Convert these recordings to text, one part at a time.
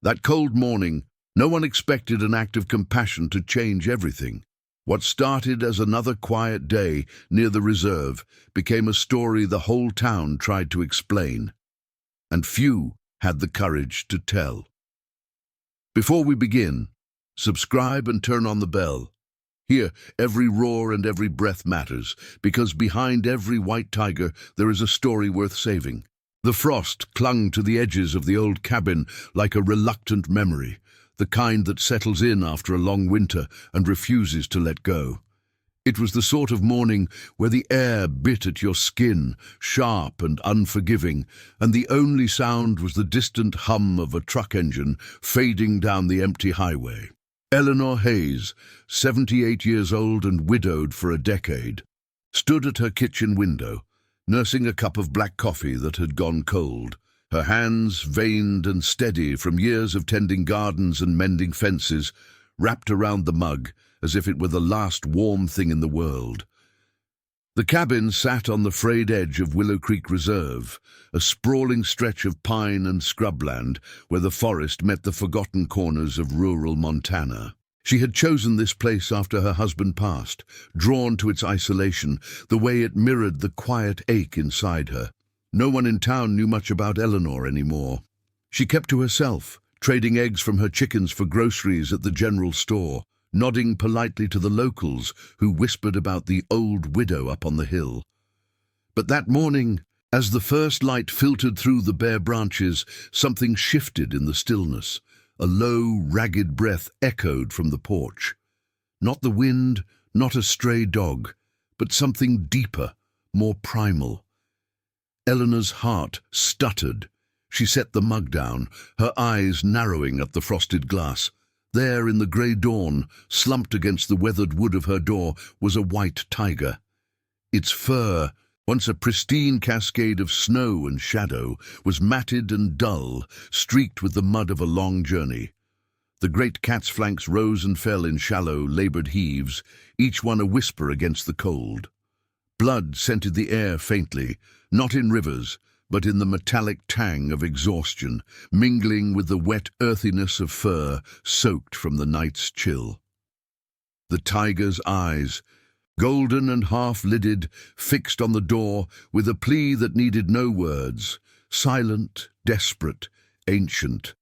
That cold morning, no one expected an act of compassion to change everything. What started as another quiet day near the reserve became a story the whole town tried to explain, and few had the courage to tell. Before we begin, subscribe and turn on the bell. Here, every roar and every breath matters, because behind every white tiger there is a story worth saving. The frost clung to the edges of the old cabin like a reluctant memory, the kind that settles in after a long winter and refuses to let go. It was the sort of morning where the air bit at your skin, sharp and unforgiving, and the only sound was the distant hum of a truck engine fading down the empty highway. Eleanor Hayes, 78 years old and widowed for a decade, stood at her kitchen window, nursing a cup of black coffee that had gone cold. Her hands, veined and steady from years of tending gardens and mending fences, wrapped around the mug as if it were the last warm thing in the world. The cabin sat on the frayed edge of Willow Creek Reserve, a sprawling stretch of pine and scrubland where the forest met the forgotten corners of rural Montana. She had chosen this place after her husband passed, drawn to its isolation, the way it mirrored the quiet ache inside her. No one in town knew much about Eleanor anymore. She kept to herself, trading eggs from her chickens for groceries at the general store, nodding politely to the locals who whispered about the old widow up on the hill. But that morning, as the first light filtered through the bare branches, something shifted in the stillness. A low, ragged breath echoed from the porch. Not the wind, not a stray dog, but something deeper, more primal. Eleanor's heart stuttered. She set the mug down, her eyes narrowing at the frosted glass. There in the grey dawn, slumped against the weathered wood of her door, was a white tiger. Its fur, once a pristine cascade of snow and shadow, was matted and dull, streaked with the mud of a long journey. The great cat's flanks rose and fell in shallow, laboured heaves, each one a whisper against the cold. Blood scented the air faintly, not in rivers, but in the metallic tang of exhaustion, mingling with the wet earthiness of fur soaked from the night's chill. The tiger's eyes, golden and half-lidded, fixed on the door with a plea that needed no words, silent, desperate, ancient.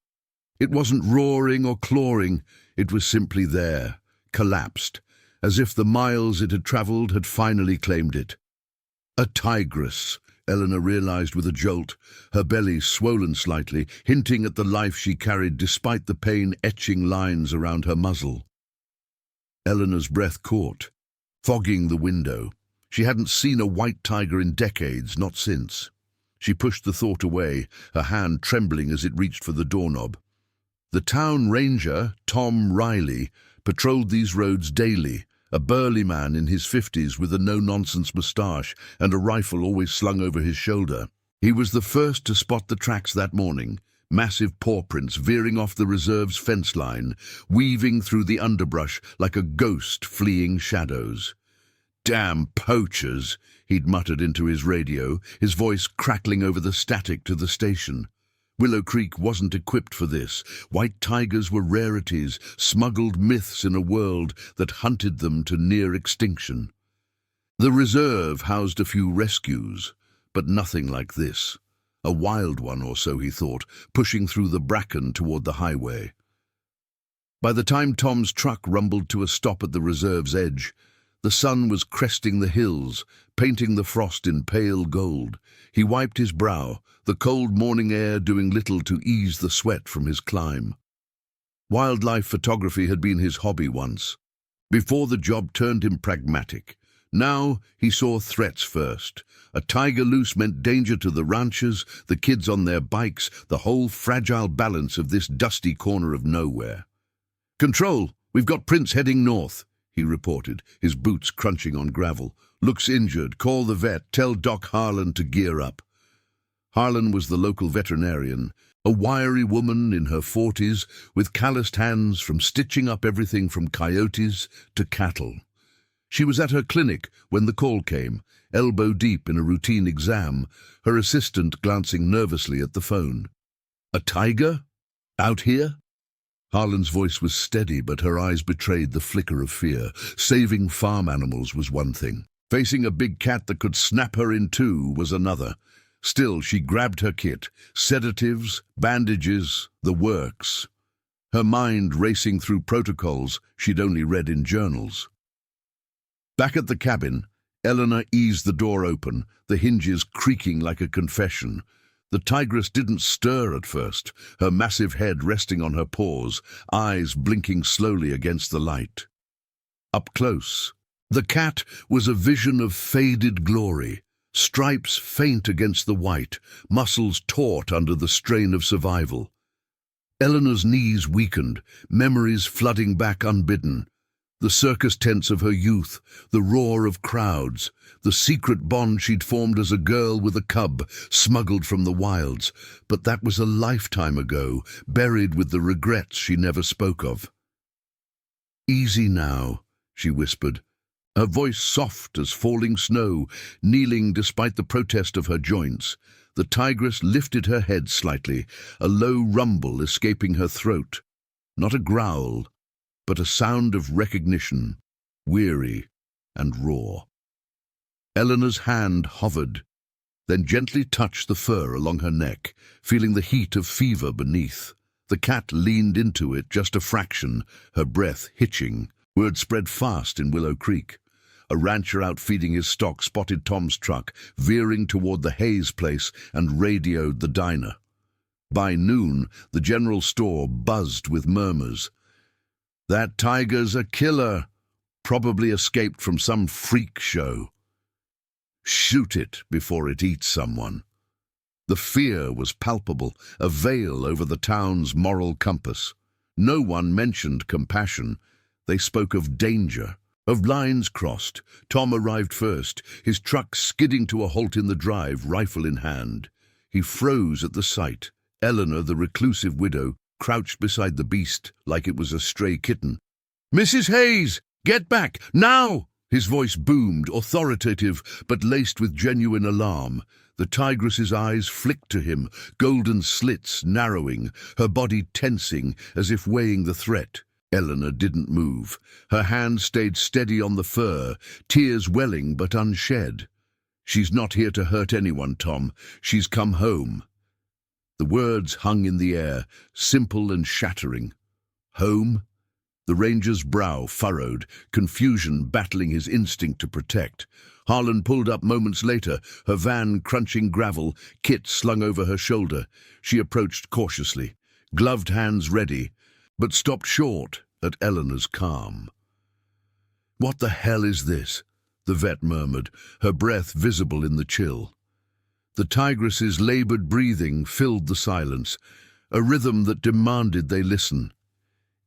It wasn't roaring or clawing, it was simply there, collapsed, as if the miles it had travelled had finally claimed it. A tigress, Eleanor realized with a jolt, her belly swollen slightly, hinting at the life she carried despite the pain etching lines around her muzzle. Eleanor's breath caught, fogging the window. She hadn't seen a white tiger in decades, not since. She pushed the thought away, her hand trembling as it reached for the doorknob. The town ranger, Tom Riley, patrolled these roads daily, a burly man in his 50s with a no-nonsense moustache and a rifle always slung over his shoulder. He was the first to spot the tracks that morning, massive paw prints veering off the reserve's fence line, weaving through the underbrush like a ghost fleeing shadows. "Damn poachers," he'd muttered into his radio, his voice crackling over the static to the station. Willow Creek wasn't equipped for this. White tigers were rarities, smuggled myths in a world that hunted them to near extinction. The reserve housed a few rescues, but nothing like this. A wild one or so, he thought, pushing through the bracken toward the highway. By the time Tom's truck rumbled to a stop at the reserve's edge, the sun was cresting the hills, painting the frost in pale gold. He wiped his brow, the cold morning air doing little to ease the sweat from his climb. Wildlife photography had been his hobby once. Before the job turned him pragmatic. Now he saw threats first. A tiger loose meant danger to the ranchers, the kids on their bikes, the whole fragile balance of this dusty corner of nowhere. "Control, we've got Prince heading north," he reported, his boots crunching on gravel. "Looks injured. Call the vet. Tell Doc Harlan to gear up." Harlan was the local veterinarian, a wiry woman in her 40s with calloused hands from stitching up everything from coyotes to cattle. She was at her clinic when the call came, elbow deep in a routine exam, her assistant glancing nervously at the phone. "A tiger?" Out here? Harlan's voice was steady, but her eyes betrayed the flicker of fear. Saving farm animals was one thing. Facing a big cat that could snap her in two was another. Still, she grabbed her kit. Sedatives, bandages, the works. Her mind racing through protocols she'd only read in journals. Back at the cabin, Eleanor eased the door open, the hinges creaking like a confession. The tigress didn't stir at first, her massive head resting on her paws, eyes blinking slowly against the light. Up close, the cat was a vision of faded glory, stripes faint against the white, muscles taut under the strain of survival. Eleanor's knees weakened, memories flooding back unbidden. The circus tents of her youth, the roar of crowds, the secret bond she'd formed as a girl with a cub, smuggled from the wilds. But that was a lifetime ago, buried with the regrets she never spoke of. "Easy now," she whispered, her voice soft as falling snow, kneeling despite the protest of her joints. The tigress lifted her head slightly, a low rumble escaping her throat. Not a growl, but a sound of recognition, weary and raw. Eleanor's hand hovered, then gently touched the fur along her neck, feeling the heat of fever beneath. The cat leaned into it just a fraction, her breath hitching. Word spread fast in Willow Creek. A rancher out feeding his stock spotted Tom's truck, veering toward the Hayes place, and radioed the diner. By noon, the general store buzzed with murmurs. "That tiger's a killer. Probably escaped from some freak show. Shoot it before it eats someone." The fear was palpable, a veil over the town's moral compass. No one mentioned compassion. They spoke of danger, of lines crossed. Tom arrived first, his truck skidding to a halt in the drive, rifle in hand. He froze at the sight. Eleanor, the reclusive widow, crouched beside the beast like it was a stray kitten. "Mrs. Hayes, get back, now!" His voice boomed, authoritative, but laced with genuine alarm. The tigress's eyes flicked to him, golden slits narrowing, her body tensing as if weighing the threat. Eleanor didn't move. Her hand stayed steady on the fur, tears welling but unshed. "She's not here to hurt anyone, Tom. She's come home." The words hung in the air, simple and shattering. Home? The ranger's brow furrowed, confusion battling his instinct to protect. Harlan pulled up moments later, her van crunching gravel, kit slung over her shoulder. She approached cautiously, gloved hands ready, but stopped short at Eleanor's calm. "What the hell is this?" the vet murmured, her breath visible in the chill. The tigress's labored breathing filled the silence, a rhythm that demanded they listen.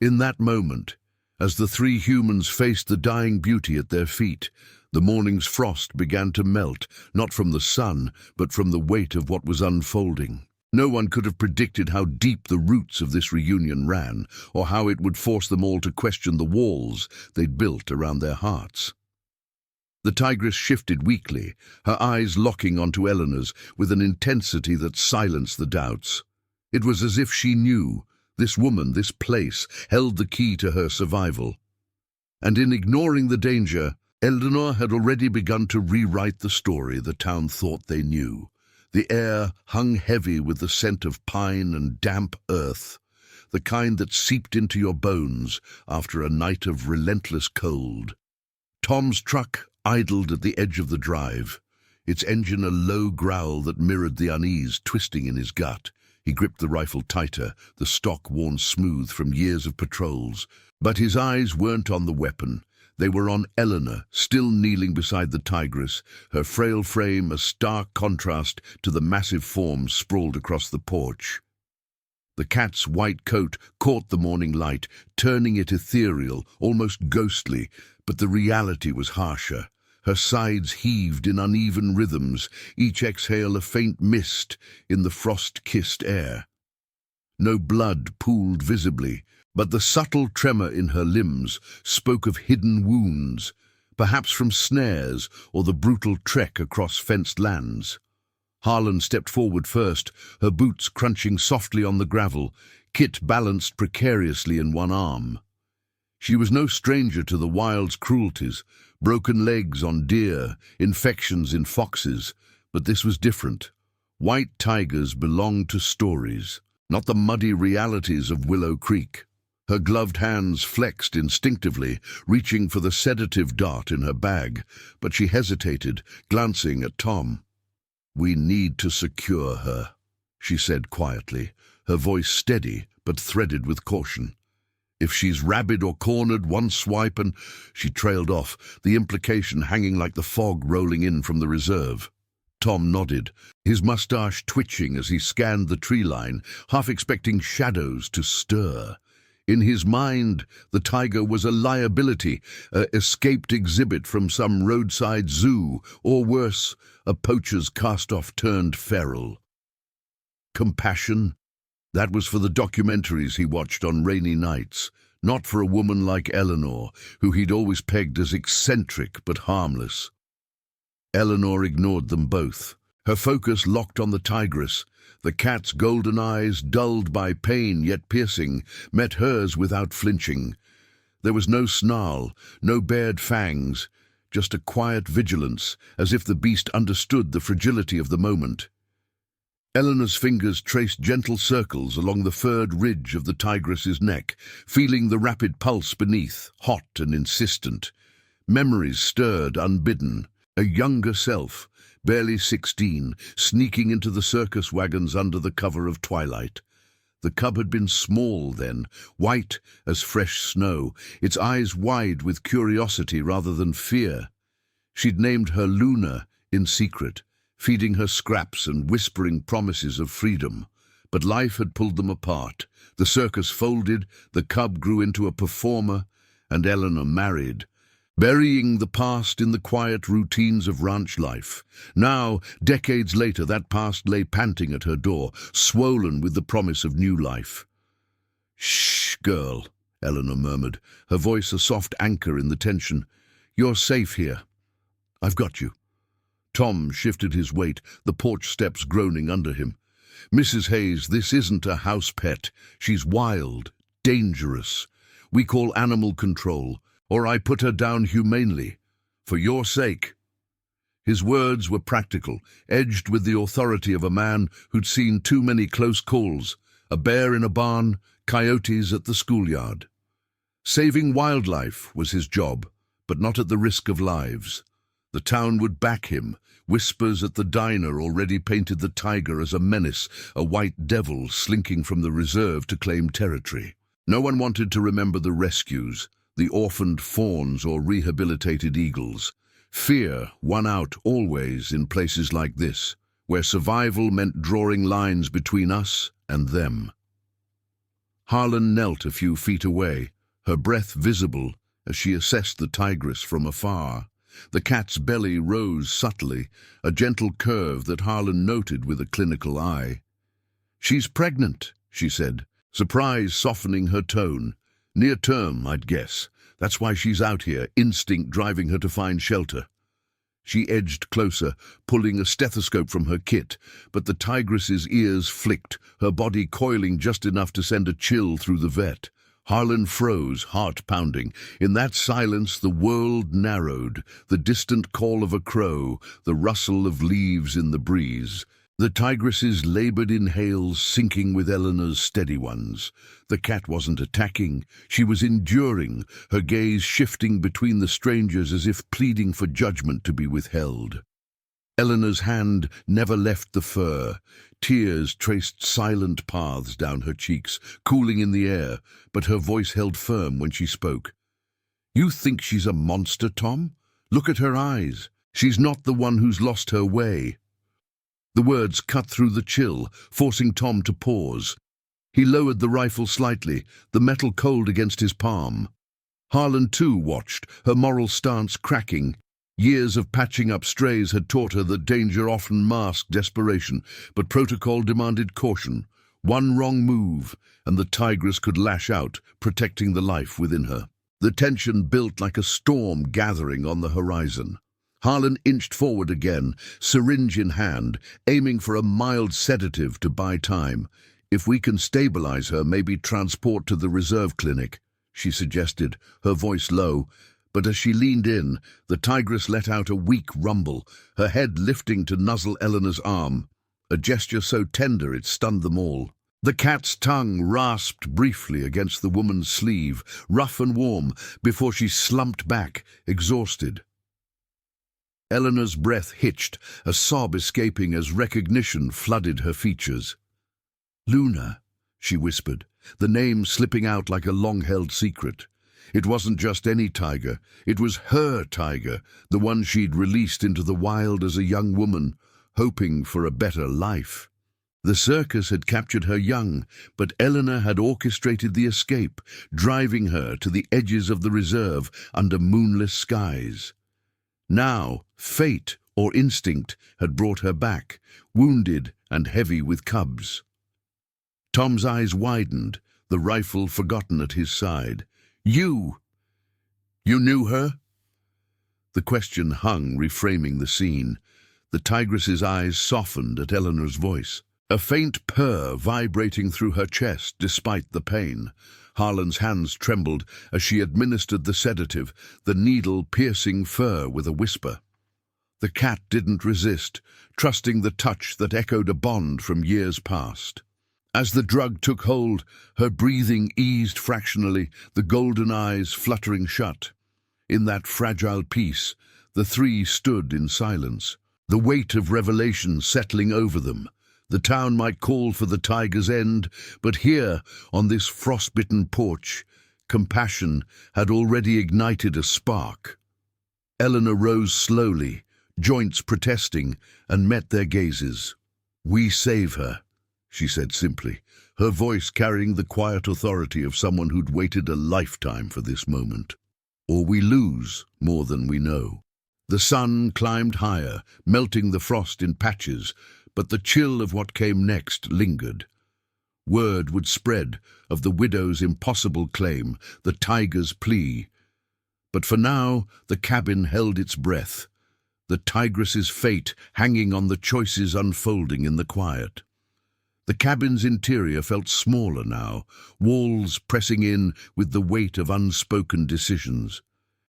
In that moment, as the three humans faced the dying beauty at their feet, the morning's frost began to melt, not from the sun, but from the weight of what was unfolding. No one could have predicted how deep the roots of this reunion ran, or how it would force them all to question the walls they'd built around their hearts. The tigress shifted weakly, her eyes locking onto Eleanor's with an intensity that silenced the doubts. It was as if she knew this woman, this place, held the key to her survival. And in ignoring the danger, Eleanor had already begun to rewrite the story the town thought they knew. The air hung heavy with the scent of pine and damp earth, the kind that seeped into your bones after a night of relentless cold. Tom's truck idled at the edge of the drive, its engine a low growl that mirrored the unease twisting in his gut. He gripped the rifle tighter, the stock worn smooth from years of patrols. But his eyes weren't on the weapon. They were on Eleanor, still kneeling beside the tigress, her frail frame a stark contrast to the massive form sprawled across the porch. The cat's white coat caught the morning light, turning it ethereal, almost ghostly, but the reality was harsher. Her sides heaved in uneven rhythms, each exhale a faint mist in the frost-kissed air. No blood pooled visibly, but the subtle tremor in her limbs spoke of hidden wounds, perhaps from snares or the brutal trek across fenced lands. Harlan stepped forward first, her boots crunching softly on the gravel. Kit balanced precariously in one arm. She was no stranger to the wild's cruelties, broken legs on deer, infections in foxes, but this was different. White tigers belonged to stories, not the muddy realities of Willow Creek. Her gloved hands flexed instinctively, reaching for the sedative dart in her bag, but she hesitated, glancing at Tom. "We need to secure her," she said quietly, her voice steady but threaded with caution. "If she's rabid or cornered, one swipe and—" She trailed off, the implication hanging like the fog rolling in from the reserve. Tom nodded, his mustache twitching as he scanned the tree line, half expecting shadows to stir. In his mind, the tiger was a liability, an escaped exhibit from some roadside zoo, or worse, a poacher's cast-off turned feral. Compassion? That was for the documentaries he watched on rainy nights, not for a woman like Eleanor, who he'd always pegged as eccentric but harmless. Eleanor ignored them both, her focus locked on the tigress. The cat's golden eyes, dulled by pain yet piercing, met hers without flinching. There was no snarl, no bared fangs, just a quiet vigilance, as if the beast understood the fragility of the moment. Eleanor's fingers traced gentle circles along the furred ridge of the tigress's neck, feeling the rapid pulse beneath, hot and insistent. Memories stirred unbidden. A younger self, barely 16, sneaking into the circus wagons under the cover of twilight. The cub had been small then, white as fresh snow, its eyes wide with curiosity rather than fear. She'd named her Luna in secret, feeding her scraps and whispering promises of freedom. But life had pulled them apart. The circus folded, the cub grew into a performer, and Eleanor married, burying the past in the quiet routines of ranch life. Now, decades later, that past lay panting at her door, swollen with the promise of new life. "Shh, girl," Eleanor murmured, her voice a soft anchor in the tension. "You're safe here. I've got you." Tom shifted his weight, the porch steps groaning under him. "Mrs. Hayes, this isn't a house pet. She's wild, dangerous. We call animal control, or I put her down humanely. For your sake." His words were practical, edged with the authority of a man who'd seen too many close calls, a bear in a barn, coyotes at the schoolyard. Saving wildlife was his job, but not at the risk of lives. The town would back him. Whispers at the diner already painted the tiger as a menace, a white devil slinking from the reserve to claim territory. No one wanted to remember the rescues, the orphaned fawns or rehabilitated eagles. Fear won out always in places like this, where survival meant drawing lines between us and them. Harlan knelt a few feet away, her breath visible as she assessed the tigress from afar. The cat's belly rose subtly, a gentle curve that Harlan noted with a clinical eye. "She's pregnant," she said, surprise softening her tone. "Near term, I'd guess. That's why she's out here, instinct driving her to find shelter." She edged closer, pulling a stethoscope from her kit, but the tigress's ears flicked, her body coiling just enough to send a chill through the vet. Harlan froze, heart pounding. In that silence the world narrowed, the distant call of a crow, the rustle of leaves in the breeze. The tigress's labored inhales sinking with Eleanor's steady ones. The cat wasn't attacking, she was enduring, her gaze shifting between the strangers as if pleading for judgment to be withheld. Eleanor's hand never left the fur. Tears traced silent paths down her cheeks, cooling in the air, but her voice held firm when she spoke. "You think she's a monster, Tom? Look at her eyes. She's not the one who's lost her way." The words cut through the chill, forcing Tom to pause. He lowered the rifle slightly, the metal cold against his palm. Harlan too watched, her moral stance cracking. Years of patching up strays had taught her that danger often masked desperation, but protocol demanded caution. One wrong move, and the tigress could lash out, protecting the life within her. The tension built like a storm gathering on the horizon. Harlan inched forward again, syringe in hand, aiming for a mild sedative to buy time. If we can stabilize her, maybe transport to the reserve clinic, she suggested, her voice low. But as she leaned in, the tigress let out a weak rumble, her head lifting to nuzzle Eleanor's arm, a gesture so tender it stunned them all. The cat's tongue rasped briefly against the woman's sleeve, rough and warm, before she slumped back, exhausted. Eleanor's breath hitched, a sob escaping as recognition flooded her features. "Luna," she whispered, the name slipping out like a long-held secret. It wasn't just any tiger, it was her tiger, the one she'd released into the wild as a young woman, hoping for a better life. The circus had captured her young, but Eleanor had orchestrated the escape, driving her to the edges of the reserve under moonless skies. Now, fate or instinct had brought her back, wounded and heavy with cubs. Tom's eyes widened, the rifle forgotten at his side. You knew her?" The question hung, reframing the scene. The tigress's eyes softened at Eleanor's voice, a faint purr vibrating through her chest despite the pain. Harlan's hands trembled as she administered the sedative, the needle piercing fur with a whisper. The cat didn't resist, trusting the touch that echoed a bond from years past. As the drug took hold, her breathing eased fractionally, the golden eyes fluttering shut. In that fragile peace, the three stood in silence, the weight of revelation settling over them. The town might call for the tiger's end, but here, on this frostbitten porch, compassion had already ignited a spark. Eleanor rose slowly, joints protesting, and met their gazes. "We save her," she said simply, her voice carrying the quiet authority of someone who'd waited a lifetime for this moment. "Or we lose more than we know." The sun climbed higher, melting the frost in patches, but the chill of what came next lingered. Word would spread of the widow's impossible claim, the tiger's plea. But for now, the cabin held its breath, the tigress's fate hanging on the choices unfolding in the quiet. The cabin's interior felt smaller now, walls pressing in with the weight of unspoken decisions.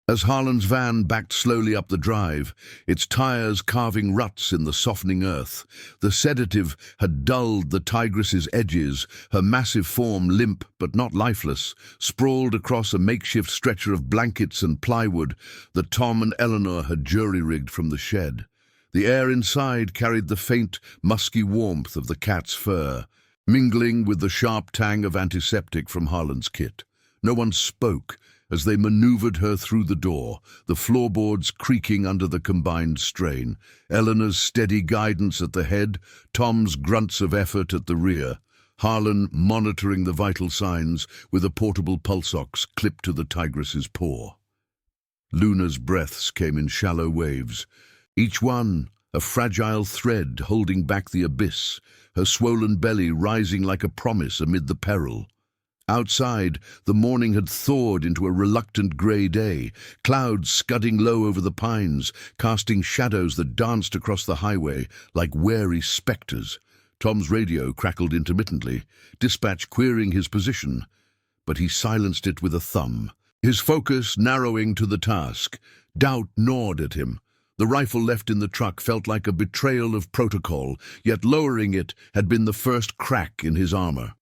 As Harlan's van backed slowly up the drive, its tires carving ruts in the softening earth, the sedative had dulled the tigress's edges, her massive form limp but not lifeless, sprawled across a makeshift stretcher of blankets and plywood that Tom and Eleanor had jury-rigged from the shed. The air inside carried the faint, musky warmth of the cat's fur, mingling with the sharp tang of antiseptic from Harlan's kit. No one spoke as they maneuvered her through the door, the floorboards creaking under the combined strain, Eleanor's steady guidance at the head, Tom's grunts of effort at the rear, Harlan monitoring the vital signs with a portable pulse ox clipped to the tigress's paw. Luna's breaths came in shallow waves, each one a fragile thread holding back the abyss, her swollen belly rising like a promise amid the peril. Outside, the morning had thawed into a reluctant grey day, clouds scudding low over the pines, casting shadows that danced across the highway like wary spectres. Tom's radio crackled intermittently, dispatch querying his position, but he silenced it with a thumb, his focus narrowing to the task. Doubt gnawed at him. The rifle left in the truck felt like a betrayal of protocol, yet lowering it had been the first crack in his armor.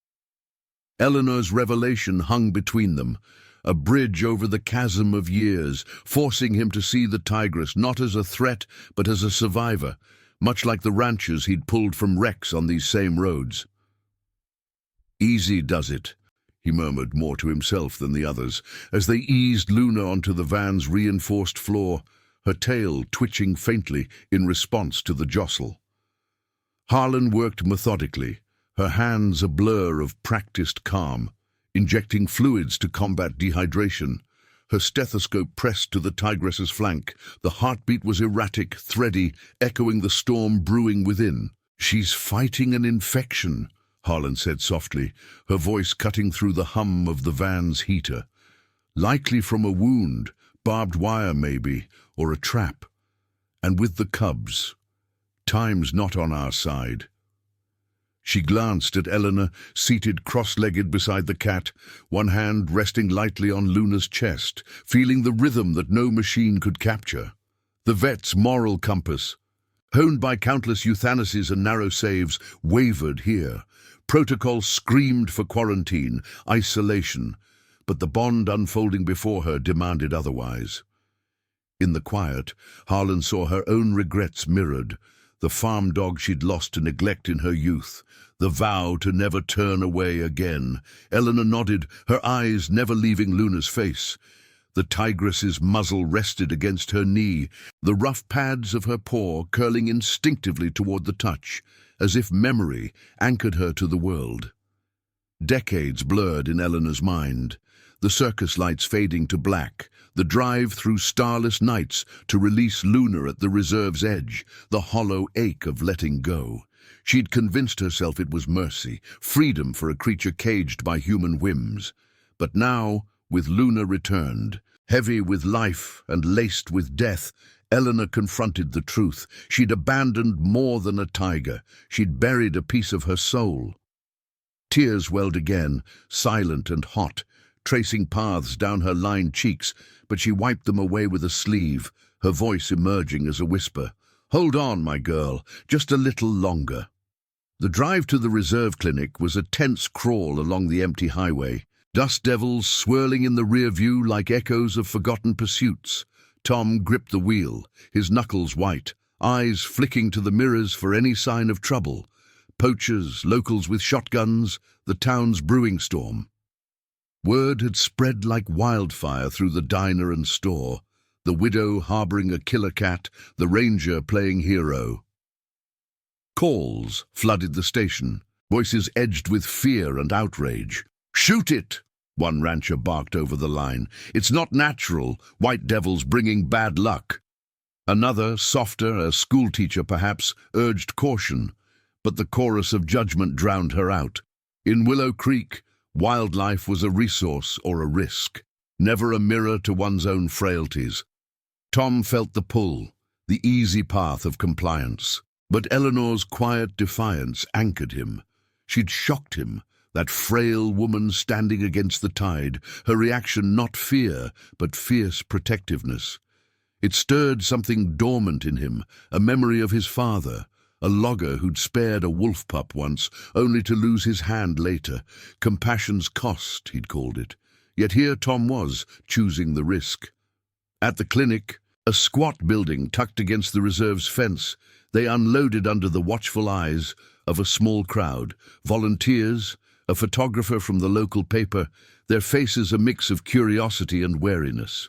Eleanor's revelation hung between them, a bridge over the chasm of years, forcing him to see the tigress not as a threat but as a survivor, much like the ranchers he'd pulled from wrecks on these same roads. "Easy does it," he murmured more to himself than the others, as they eased Luna onto the van's reinforced floor, her tail twitching faintly in response to the jostle. Harlan worked methodically, her hands a blur of practiced calm, injecting fluids to combat dehydration. Her stethoscope pressed to the tigress's flank. The heartbeat was erratic, thready, echoing the storm brewing within. "She's fighting an infection," Harlan said softly, her voice cutting through the hum of the van's heater. "Likely from a wound, barbed wire maybe, or a trap. And with the cubs, time's not on our side." She glanced at Eleanor, seated cross-legged beside the cat, one hand resting lightly on Luna's chest, feeling the rhythm that no machine could capture. The vet's moral compass, honed by countless euthanasies and narrow saves, wavered here. Protocol screamed for quarantine, isolation, but the bond unfolding before her demanded otherwise. In the quiet, Harlan saw her own regrets mirrored, the farm dog she'd lost to neglect in her youth, the vow to never turn away again. Eleanor nodded, her eyes never leaving Luna's face. The tigress's muzzle rested against her knee, the rough pads of her paw curling instinctively toward the touch, as if memory anchored her to the world. Decades blurred in Eleanor's mind, the circus lights fading to black, the drive through starless nights to release Luna at the reserve's edge, the hollow ache of letting go. She'd convinced herself it was mercy, freedom for a creature caged by human whims. But now, with Luna returned, heavy with life and laced with death, Eleanor confronted the truth. She'd abandoned more than a tiger. She'd buried a piece of her soul. Tears welled again, silent and hot, tracing paths down her lined cheeks, but she wiped them away with a sleeve, her voice emerging as a whisper. "Hold on, my girl, just a little longer." The drive to the reserve clinic was a tense crawl along the empty highway, dust devils swirling in the rear view like echoes of forgotten pursuits. Tom gripped the wheel, his knuckles white, eyes flicking to the mirrors for any sign of trouble. Poachers, locals with shotguns, the town's brewing storm. Word had spread like wildfire through the diner and store, the widow harboring a killer cat, the ranger playing hero. Calls flooded the station, voices edged with fear and outrage. "Shoot it!" one rancher barked over the line. "It's not natural, white devils bringing bad luck." Another, softer, a schoolteacher perhaps, urged caution, but the chorus of judgment drowned her out. In Willow Creek, wildlife was a resource or a risk, never a mirror to one's own frailties. Tom felt the pull, the easy path of compliance. But Eleanor's quiet defiance anchored him. She'd shocked him, that frail woman standing against the tide, her reaction not fear, but fierce protectiveness. It stirred something dormant in him, a memory of his father, a logger who'd spared a wolf pup once, only to lose his hand later. Compassion's cost, he'd called it. Yet here Tom was, choosing the risk. At the clinic, a squat building tucked against the reserve's fence, they unloaded under the watchful eyes of a small crowd, volunteers, a photographer from the local paper, their faces a mix of curiosity and wariness.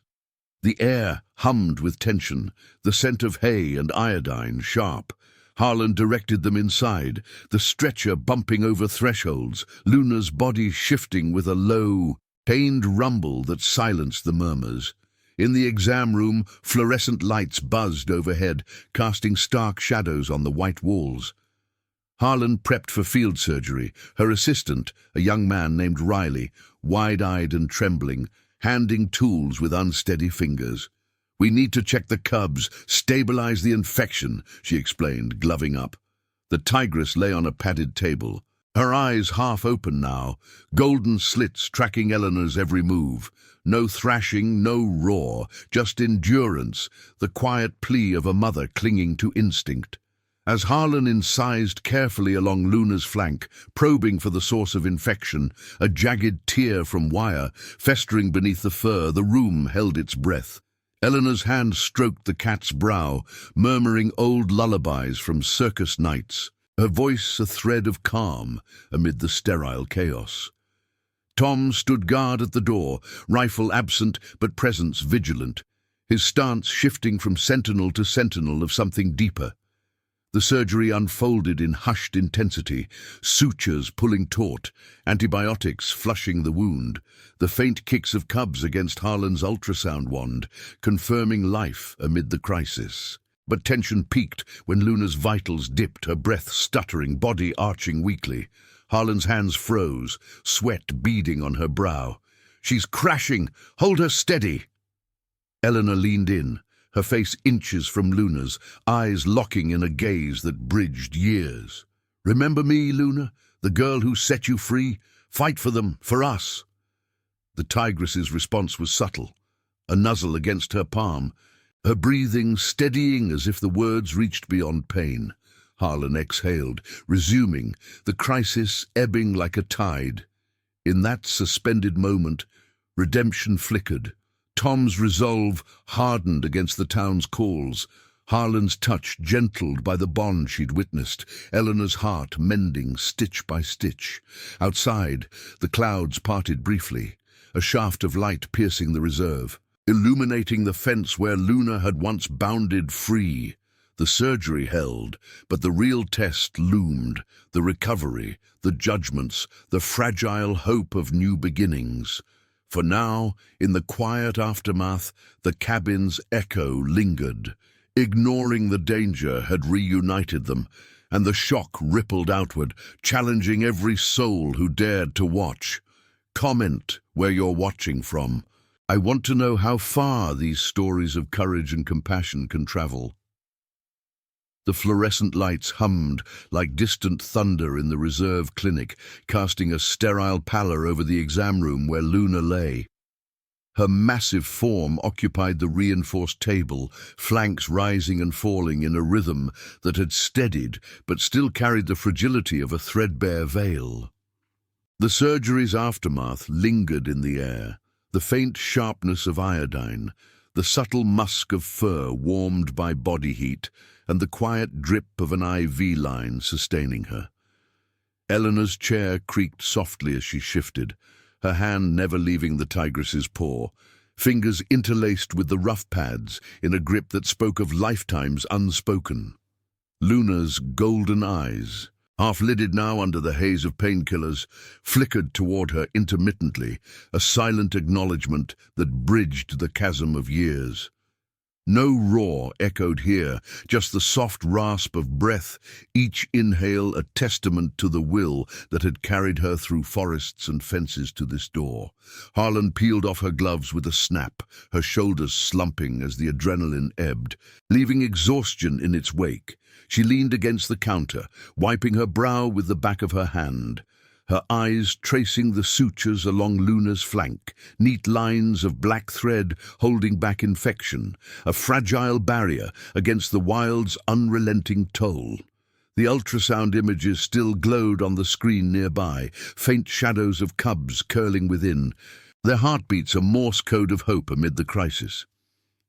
The air hummed with tension, the scent of hay and iodine sharp. Harlan directed them inside, the stretcher bumping over thresholds, Luna's body shifting with a low, pained rumble that silenced the murmurs. In the exam room, fluorescent lights buzzed overhead, casting stark shadows on the white walls. Harlan prepped for field surgery, her assistant, a young man named Riley, wide-eyed and trembling, handing tools with unsteady fingers. "We need to check the cubs, stabilize the infection," she explained, gloving up. The tigress lay on a padded table, her eyes half open now, golden slits tracking Eleanor's every move. No thrashing, no roar, just endurance, the quiet plea of a mother clinging to instinct. As Harlan incised carefully along Luna's flank, probing for the source of infection, a jagged tear from wire festering beneath the fur, the room held its breath. Eleanor's hand stroked the cat's brow, murmuring old lullabies from circus nights, her voice a thread of calm amid the sterile chaos. Tom stood guard at the door, rifle absent but presence vigilant, his stance shifting from sentinel to sentinel of something deeper. The surgery unfolded in hushed intensity, sutures pulling taut, antibiotics flushing the wound, the faint kicks of cubs against Harlan's ultrasound wand, confirming life amid the crisis. But tension peaked when Luna's vitals dipped, her breath stuttering, body arching weakly. Harlan's hands froze, sweat beading on her brow. "She's crashing! Hold her steady!" Eleanor leaned in, her face inches from Luna's, eyes locking in a gaze that bridged years. Remember me, Luna, the girl who set you free? Fight for them, for us." The tigress's response was subtle, a nuzzle against her palm, her breathing steadying as if the words reached beyond pain. Harlan exhaled, resuming, the crisis ebbing like a tide. In that suspended moment, redemption flickered. Tom's resolve hardened against the town's calls, Harlan's touch gentled by the bond she'd witnessed, Eleanor's heart mending stitch by stitch. Outside, the clouds parted briefly, a shaft of light piercing the reserve, illuminating the fence where Luna had once bounded free. The surgery held, but the real test loomed, the recovery, the judgments, the fragile hope of new beginnings. For now, in the quiet aftermath, the cabin's echo lingered. Ignoring the danger had reunited them, and the shock rippled outward, challenging every soul who dared to watch. Comment where you're watching from. I want to know how far these stories of courage and compassion can travel. The fluorescent lights hummed like distant thunder in the reserve clinic, casting a sterile pallor over the exam room where Luna lay. Her massive form occupied the reinforced table, flanks rising and falling in a rhythm that had steadied but still carried the fragility of a threadbare veil. The surgery's aftermath lingered in the air, the faint sharpness of iodine, the subtle musk of fur warmed by body heat, and the quiet drip of an IV line sustaining her. Eleanor's chair creaked softly as she shifted, her hand never leaving the tigress's paw, fingers interlaced with the rough pads in a grip that spoke of lifetimes unspoken. Luna's golden eyes, half-lidded now under the haze of painkillers, flickered toward her intermittently, a silent acknowledgement that bridged the chasm of years. No roar echoed here, just the soft rasp of breath, each inhale a testament to the will that had carried her through forests and fences to this door. Harlan peeled off her gloves with a snap, her shoulders slumping as the adrenaline ebbed, leaving exhaustion in its wake. She leaned against the counter, wiping her brow with the back of her hand, her eyes tracing the sutures along Luna's flank, neat lines of black thread holding back infection, a fragile barrier against the wild's unrelenting toll. The ultrasound images still glowed on the screen nearby, faint shadows of cubs curling within, their heartbeats a Morse code of hope amid the crisis.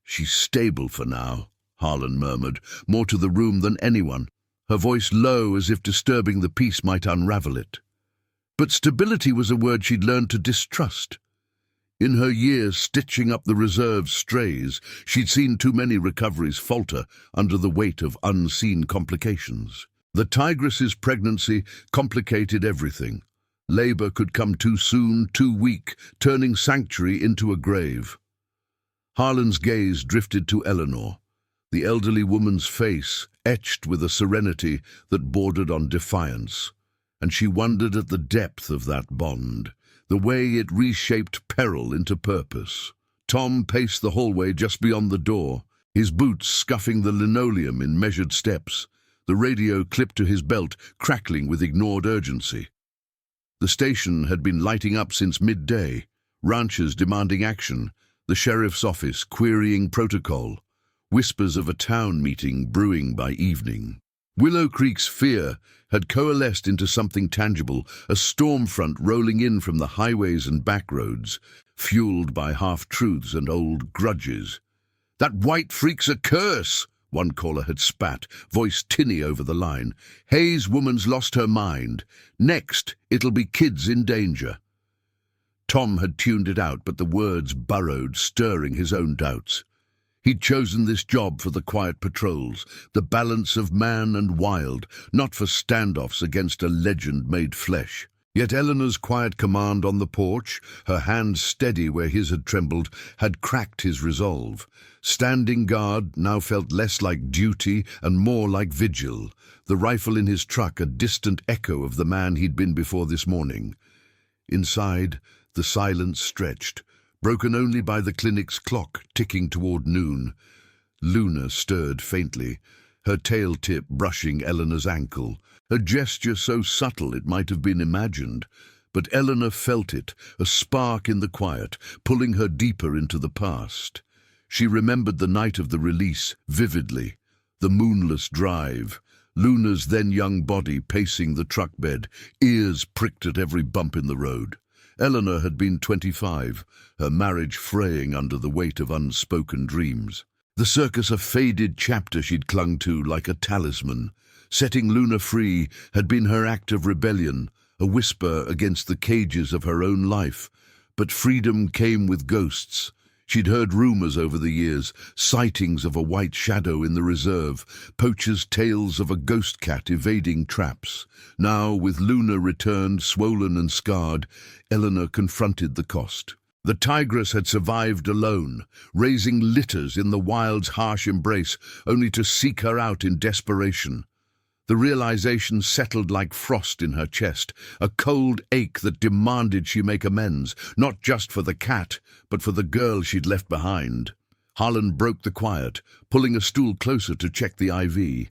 "She's stable for now," Harlan murmured, more to the room than anyone, her voice low as if disturbing the peace might unravel it. But stability was a word she'd learned to distrust. In her years stitching up the reserve's strays, she'd seen too many recoveries falter under the weight of unseen complications. The tigress's pregnancy complicated everything. Labor could come too soon, too weak, turning sanctuary into a grave. Harlan's gaze drifted to Eleanor, the elderly woman's face etched with a serenity that bordered on defiance. And she wondered at the depth of that bond, the way it reshaped peril into purpose. Tom paced the hallway just beyond the door, his boots scuffing the linoleum in measured steps, the radio clipped to his belt, crackling with ignored urgency. The station had been lighting up since midday, ranchers demanding action, the sheriff's office querying protocol, whispers of a town meeting brewing by evening. Willow Creek's fear had coalesced into something tangible, a storm front rolling in from the highways and backroads, fueled by half-truths and old grudges. "That white freak's a curse," one caller had spat, voice tinny over the line. "Hayes' woman's lost her mind. Next, it'll be kids in danger." Tom had tuned it out, but the words burrowed, stirring his own doubts. He'd chosen this job for the quiet patrols, the balance of man and wild, not for standoffs against a legend made flesh. Yet Eleanor's quiet command on the porch, her hand steady where his had trembled, had cracked his resolve. Standing guard now felt less like duty and more like vigil, the rifle in his truck a distant echo of the man he'd been before this morning. Inside, the silence stretched, broken only by the clinic's clock ticking toward noon. Luna stirred faintly, her tail tip brushing Eleanor's ankle, a gesture so subtle it might have been imagined. But Eleanor felt it, a spark in the quiet, pulling her deeper into the past. She remembered the night of the release vividly, the moonless drive, Luna's then young body pacing the truck bed, ears pricked at every bump in the road. Eleanor had been 25, her marriage fraying under the weight of unspoken dreams. The circus a faded chapter she'd clung to like a talisman. Setting Luna free had been her act of rebellion, a whisper against the cages of her own life. But freedom came with ghosts. She'd heard rumors over the years, sightings of a white shadow in the reserve, poachers' tales of a ghost cat evading traps. Now, with Luna returned, swollen and scarred, Eleanor confronted the cost. The tigress had survived alone, raising litters in the wild's harsh embrace, only to seek her out in desperation. The realization settled like frost in her chest, a cold ache that demanded she make amends, not just for the cat, but for the girl she'd left behind. Harlan broke the quiet, pulling a stool closer to check the IV.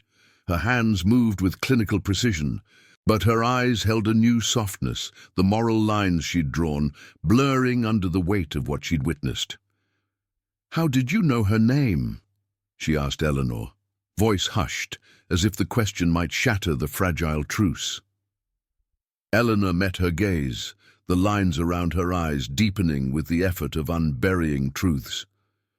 Her hands moved with clinical precision, but her eyes held a new softness, the moral lines she'd drawn, blurring under the weight of what she'd witnessed. "How did you know her name?" she asked Eleanor, voice hushed, as if the question might shatter the fragile truce. Eleanor met her gaze, the lines around her eyes deepening with the effort of unburying truths.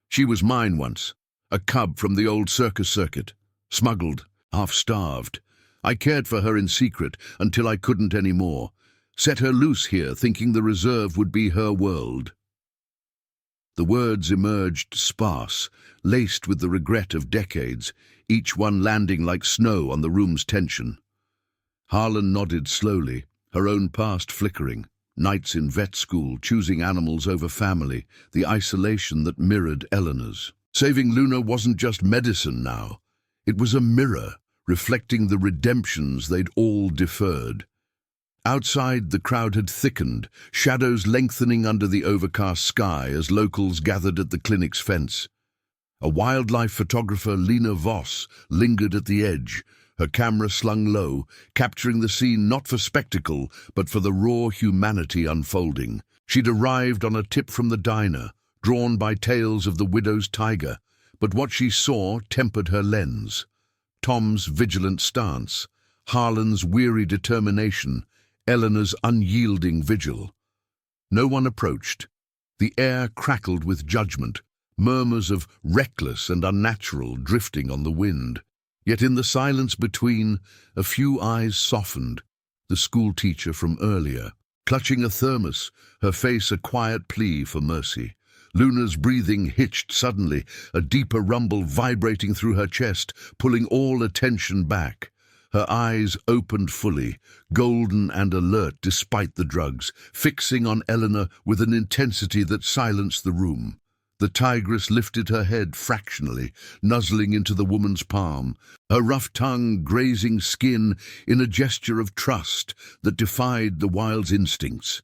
"She was mine once, a cub from the old circus circuit, smuggled, half-starved. I cared for her in secret until I couldn't anymore. Set her loose here, thinking the reserve would be her world." The words emerged sparse, laced with the regret of decades, each one landing like snow on the room's tension. Harlan nodded slowly, her own past flickering. Nights in vet school, choosing animals over family, the isolation that mirrored Eleanor's. Saving Luna wasn't just medicine now. It was a mirror, reflecting the redemptions they'd all deferred. Outside, the crowd had thickened, shadows lengthening under the overcast sky as locals gathered at the clinic's fence. A wildlife photographer, Lena Voss, lingered at the edge, her camera slung low, capturing the scene not for spectacle, but for the raw humanity unfolding. She'd arrived on a tip from the diner, drawn by tales of the widow's tiger, but what she saw tempered her lens. Tom's vigilant stance, Harlan's weary determination, Eleanor's unyielding vigil. No one approached. The air crackled with judgment, murmurs of reckless and unnatural drifting on the wind. Yet in the silence between, a few eyes softened, the schoolteacher from earlier, clutching a thermos, her face a quiet plea for mercy. Luna's breathing hitched suddenly, a deeper rumble vibrating through her chest, pulling all attention back. Her eyes opened fully, golden and alert despite the drugs, fixing on Eleanor with an intensity that silenced the room. The tigress lifted her head fractionally, nuzzling into the woman's palm, her rough tongue grazing skin in a gesture of trust that defied the wild's instincts.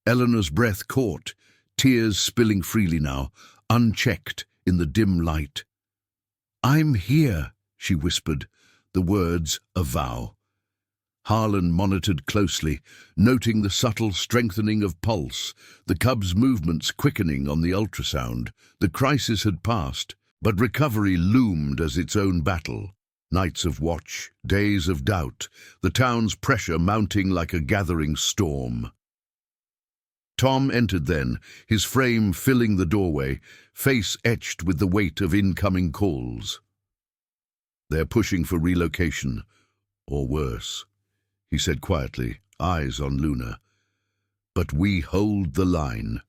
Eleanor's breath caught, tears spilling freely now, unchecked in the dim light. "I'm here," she whispered, the words a vow. Harlan monitored closely, noting the subtle strengthening of pulse, the cub's movements quickening on the ultrasound. The crisis had passed, but recovery loomed as its own battle. Nights of watch, days of doubt, the town's pressure mounting like a gathering storm. Tom entered then, his frame filling the doorway, face etched with the weight of incoming calls. "They're pushing for relocation, or worse," he said quietly, eyes on Luna. "But we hold the line."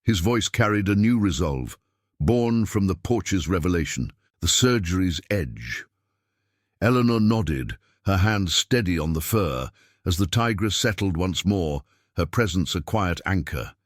His voice carried a new resolve, born from the porch's revelation, the surgery's edge. Eleanor nodded, her hand steady on the fur, as the tigress settled once more, her presence a quiet anchor.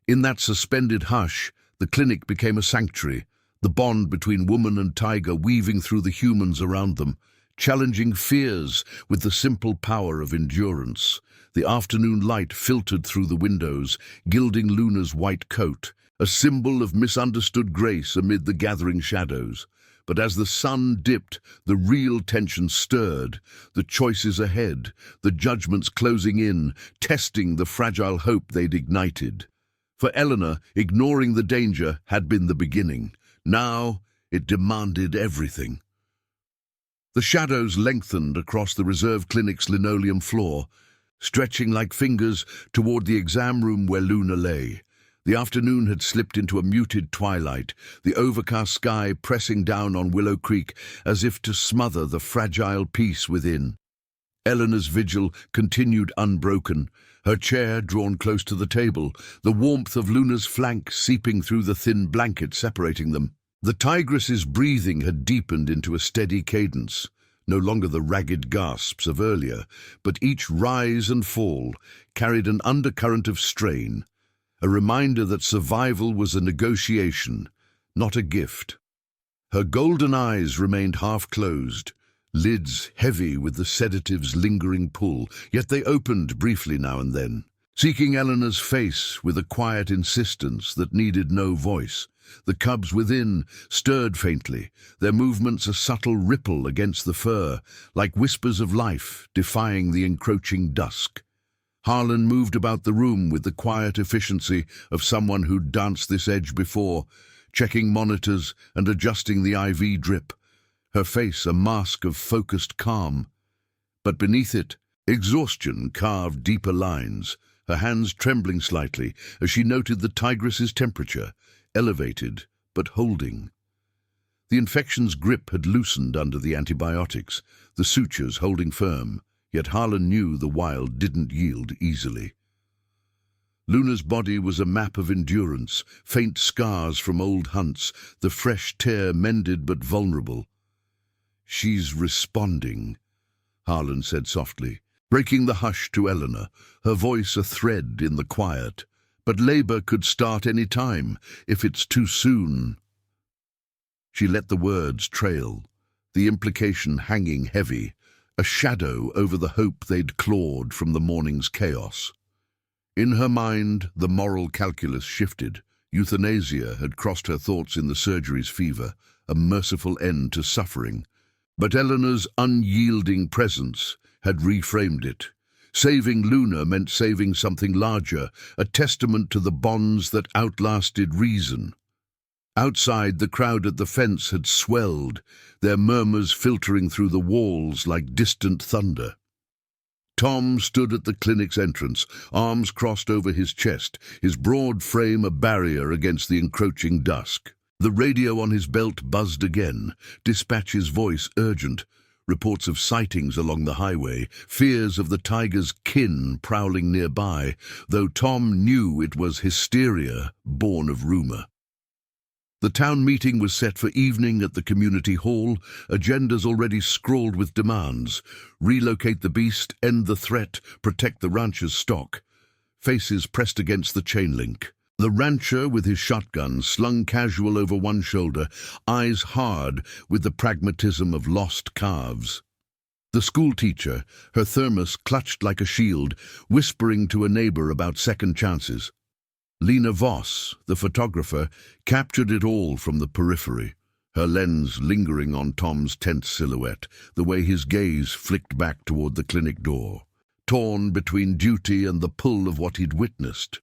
In that suspended hush, the clinic became a sanctuary, the bond between woman and tiger weaving through the humans around them, challenging fears with the simple power of endurance. The afternoon light filtered through the windows, gilding Luna's white coat, a symbol of misunderstood grace amid the gathering shadows. But as the sun dipped, the real tension stirred, the choices ahead, the judgments closing in, testing the fragile hope they'd ignited. For Eleanor, ignoring the danger had been the beginning. Now it demanded everything. The shadows lengthened across the reserve clinic's linoleum floor, stretching like fingers toward the exam room where Luna lay. The afternoon had slipped into a muted twilight, the overcast sky pressing down on Willow Creek as if to smother the fragile peace within. Eleanor's vigil continued unbroken, her chair drawn close to the table, the warmth of Luna's flank seeping through the thin blanket separating them. The tigress's breathing had deepened into a steady cadence, no longer the ragged gasps of earlier, but each rise and fall carried an undercurrent of strain, a reminder that survival was a negotiation, not a gift. Her golden eyes remained half-closed, lids heavy with the sedative's lingering pull, yet they opened briefly now and then, seeking Eleanor's face with a quiet insistence that needed no voice. The cubs within stirred faintly, their movements a subtle ripple against the fur, like whispers of life defying the encroaching dusk. Harlan moved about the room with the quiet efficiency of someone who'd danced this edge before, checking monitors and adjusting the IV drip, her face a mask of focused calm. But beneath it, exhaustion carved deeper lines, her hands trembling slightly as she noted the tigress's temperature, elevated but holding. The infection's grip had loosened under the antibiotics, the sutures holding firm, yet Harlan knew the wild didn't yield easily. Luna's body was a map of endurance, faint scars from old hunts, the fresh tear mended but vulnerable. "She's responding," Harlan said softly, breaking the hush to Eleanor, her voice a thread in the quiet. "But labor could start any time, if it's too soon." She let the words trail, the implication hanging heavy, a shadow over the hope they'd clawed from the morning's chaos. In her mind, the moral calculus shifted. Euthanasia had crossed her thoughts in the surgery's fever, a merciful end to suffering. But Eleanor's unyielding presence had reframed it. Saving Luna meant saving something larger, a testament to the bonds that outlasted reason. Outside, the crowd at the fence had swelled, their murmurs filtering through the walls like distant thunder. Tom stood at the clinic's entrance, arms crossed over his chest, his broad frame a barrier against the encroaching dusk. The radio on his belt buzzed again, dispatch's voice urgent. Reports of sightings along the highway, fears of the tiger's kin prowling nearby, though Tom knew it was hysteria born of rumor. The town meeting was set for evening at the community hall, agendas already scrawled with demands. Relocate the beast, end the threat, protect the rancher's stock. Faces pressed against the chain link. The rancher with his shotgun slung casual over one shoulder, eyes hard with the pragmatism of lost calves. The schoolteacher, her thermos clutched like a shield, whispering to a neighbor about second chances. Lena Voss, the photographer, captured it all from the periphery, her lens lingering on Tom's tense silhouette, the way his gaze flicked back toward the clinic door, torn between duty and the pull of what he'd witnessed.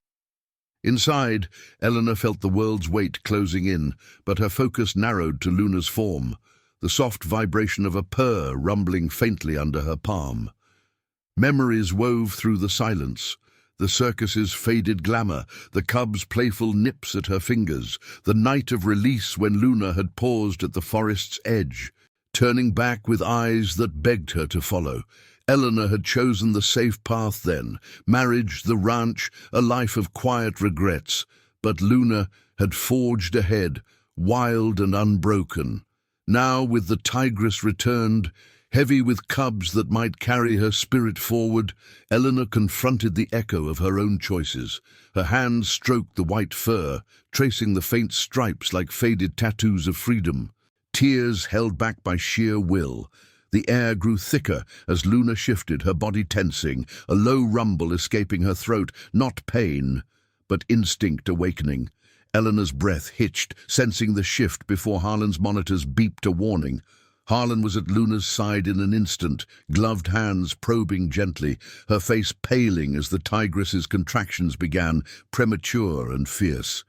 Inside, Eleanor felt the world's weight closing in, but her focus narrowed to Luna's form, the soft vibration of a purr rumbling faintly under her palm. Memories wove through the silence, the circus's faded glamour, the cub's playful nips at her fingers, the night of release when Luna had paused at the forest's edge, turning back with eyes that begged her to follow. Eleanor had chosen the safe path then, marriage, the ranch, a life of quiet regrets, but Luna had forged ahead, wild and unbroken. Now, with the tigress returned, heavy with cubs that might carry her spirit forward, Eleanor confronted the echo of her own choices. Her hands stroked the white fur, tracing the faint stripes like faded tattoos of freedom. Tears held back by sheer will. The air grew thicker as Luna shifted, her body tensing, a low rumble escaping her throat, not pain, but instinct awakening. Eleanor's breath hitched, sensing the shift before Harlan's monitors beeped a warning. Harlan was at Luna's side in an instant, gloved hands probing gently, her face paling as the tigress's contractions began, premature and fierce.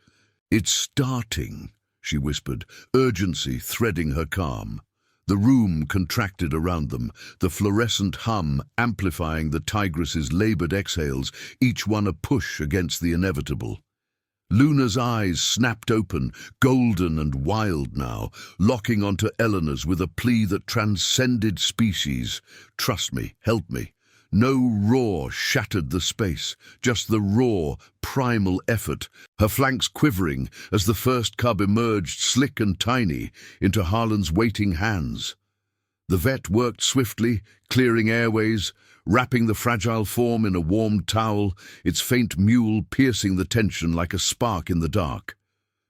"It's starting," she whispered, urgency threading her calm. The room contracted around them, the fluorescent hum amplifying the tigress's labored exhales, each one a push against the inevitable. Luna's eyes snapped open, golden and wild now, locking onto Eleanor's with a plea that transcended species. "Trust me, help me." No roar shattered the space, just the raw, primal effort, her flanks quivering as the first cub emerged, slick and tiny, into Harlan's waiting hands. The vet worked swiftly, clearing airways, wrapping the fragile form in a warm towel, its faint mewl piercing the tension like a spark in the dark.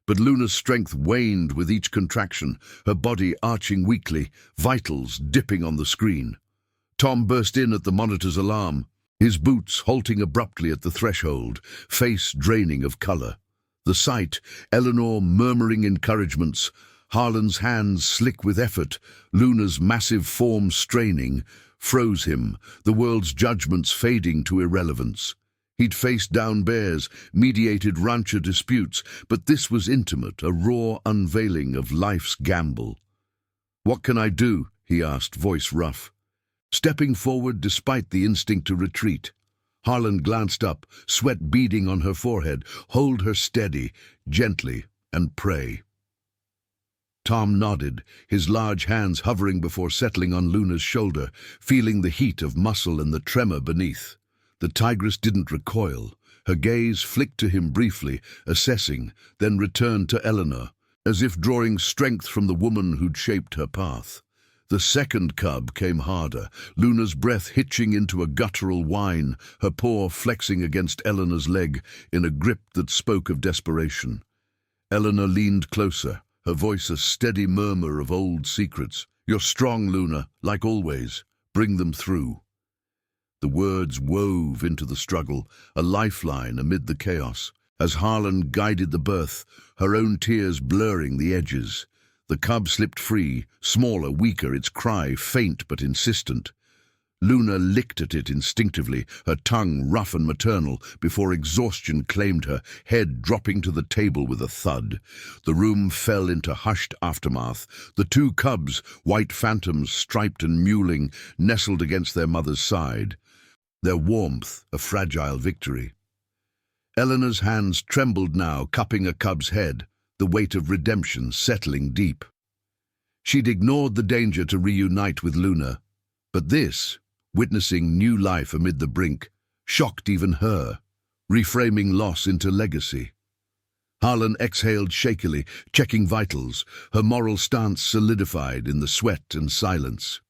But Luna's strength waned with each contraction, her body arching weakly, vitals dipping on the screen. Tom burst in at the monitor's alarm, his boots halting abruptly at the threshold, face draining of color. The sight, Eleanor murmuring encouragements, Harlan's hands slick with effort, Luna's massive form straining, froze him, the world's judgments fading to irrelevance. He'd faced down bears, mediated rancher disputes, but this was intimate, a raw unveiling of life's gamble. "What can I do?" he asked, voice rough. Stepping forward despite the instinct to retreat. Harlan glanced up, sweat beading on her forehead. "Hold her steady, gently, and pray." Tom nodded, his large hands hovering before settling on Luna's shoulder, feeling the heat of muscle and the tremor beneath. The tigress didn't recoil. Her gaze flicked to him briefly, assessing, then returned to Eleanor, as if drawing strength from the woman who'd shaped her path. The second cub came harder, Luna's breath hitching into a guttural whine, her paw flexing against Eleanor's leg in a grip that spoke of desperation. Eleanor leaned closer, her voice a steady murmur of old secrets. "You're strong, Luna, like always. Bring them through." The words wove into the struggle, a lifeline amid the chaos. As Harlan guided the birth, her own tears blurring the edges. The cub slipped free, smaller, weaker, its cry faint but insistent. Luna licked at it instinctively, her tongue rough and maternal, before exhaustion claimed her, head dropping to the table with a thud. The room fell into hushed aftermath. The two cubs, white phantoms striped and mewling, nestled against their mother's side. Their warmth a fragile victory. Eleanor's hands trembled now, cupping a cub's head, the weight of redemption settling deep. She'd ignored the danger to reunite with Luna, but this, witnessing new life amid the brink, shocked even her, reframing loss into legacy. Harlan exhaled shakily, checking vitals, her moral stance solidified in the sweat and silence.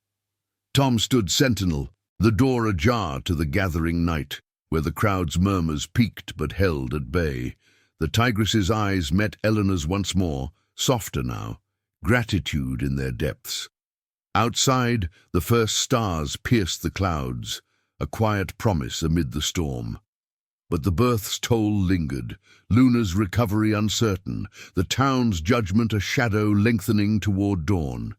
Tom stood sentinel, the door ajar to the gathering night, where the crowd's murmurs peaked but held at bay. The tigress's eyes met Eleanor's once more, softer now, gratitude in their depths. Outside, the first stars pierced the clouds, a quiet promise amid the storm. But the birth's toll lingered, Luna's recovery uncertain, the town's judgment a shadow lengthening toward dawn.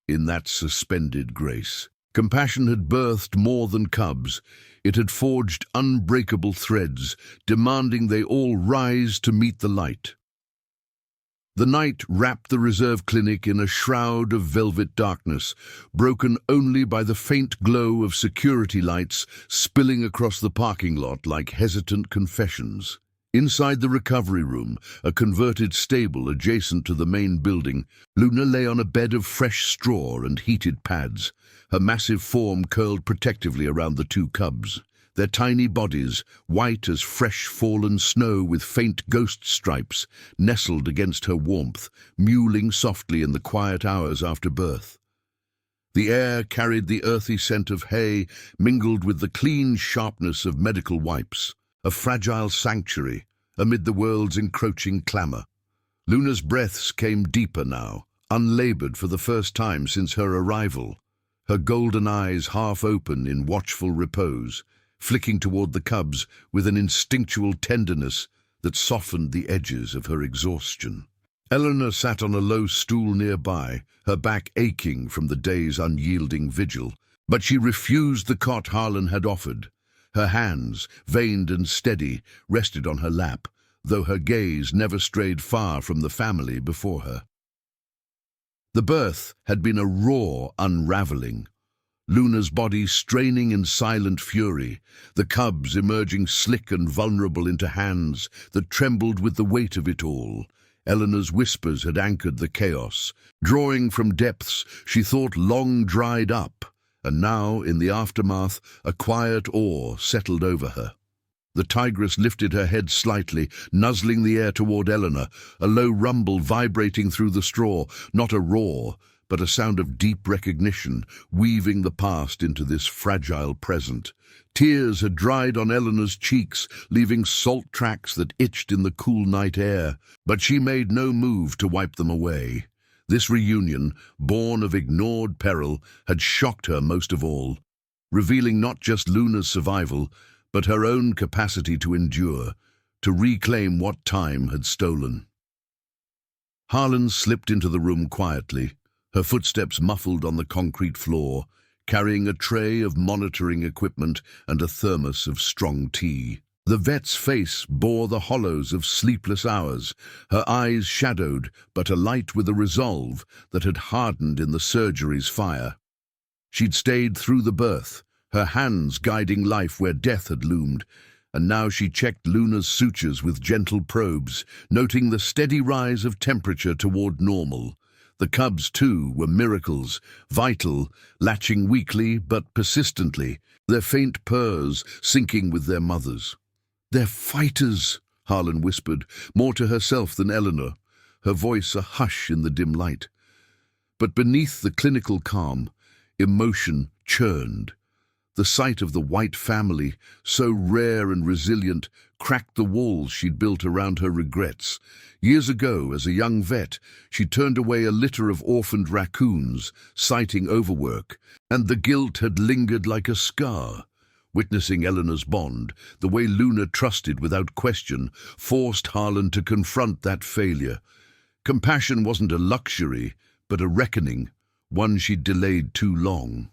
In that suspended grace, compassion had birthed more than cubs. It had forged unbreakable threads, demanding they all rise to meet the light. The night wrapped the reserve clinic in a shroud of velvet darkness, broken only by the faint glow of security lights spilling across the parking lot like hesitant confessions. Inside the recovery room, a converted stable adjacent to the main building, Luna lay on a bed of fresh straw and heated pads, her massive form curled protectively around the two cubs. Their tiny bodies, white as fresh fallen snow with faint ghost stripes, nestled against her warmth, mewling softly in the quiet hours after birth. The air carried the earthy scent of hay, mingled with the clean sharpness of medical wipes, a fragile sanctuary amid the world's encroaching clamor. Luna's breaths came deeper now, unlabored for the first time since her arrival, her golden eyes half open in watchful repose, flicking toward the cubs with an instinctual tenderness that softened the edges of her exhaustion. Eleanor sat on a low stool nearby, her back aching from the day's unyielding vigil. But she refused the cot Harlan had offered. Her hands, veined and steady, rested on her lap, though her gaze never strayed far from the family before her. The birth had been a raw unraveling, Luna's body straining in silent fury, the cubs emerging slick and vulnerable into hands that trembled with the weight of it all. Eleanor's whispers had anchored the chaos, drawing from depths she thought long dried up, and now, in the aftermath, a quiet awe settled over her. The tigress lifted her head slightly, nuzzling the air toward Eleanor, a low rumble vibrating through the straw, not a roar, but a sound of deep recognition, weaving the past into this fragile present. Tears had dried on Eleanor's cheeks, leaving salt tracks that itched in the cool night air, but she made no move to wipe them away. This reunion, born of ignored peril, had shocked her most of all, revealing not just Luna's survival, but her own capacity to endure, to reclaim what time had stolen. Harlan slipped into the room quietly, her footsteps muffled on the concrete floor, carrying a tray of monitoring equipment and a thermos of strong tea. The vet's face bore the hollows of sleepless hours, her eyes shadowed, but alight with a resolve that had hardened in the surgery's fire. She'd stayed through the birth, her hands guiding life where death had loomed, and now she checked Luna's sutures with gentle probes, noting the steady rise of temperature toward normal. The cubs, too, were miracles, vital, latching weakly but persistently, their faint purrs syncing with their mothers. "They're fighters," Harlan whispered, more to herself than Eleanor, her voice a hush in the dim light. But beneath the clinical calm, emotion churned. The sight of the white family, so rare and resilient, cracked the walls she'd built around her regrets. Years ago, as a young vet, she turned away a litter of orphaned raccoons, citing overwork, and the guilt had lingered like a scar. Witnessing Eleanor's bond, the way Luna trusted without question, forced Harlan to confront that failure. Compassion wasn't a luxury, but a reckoning, one she'd delayed too long.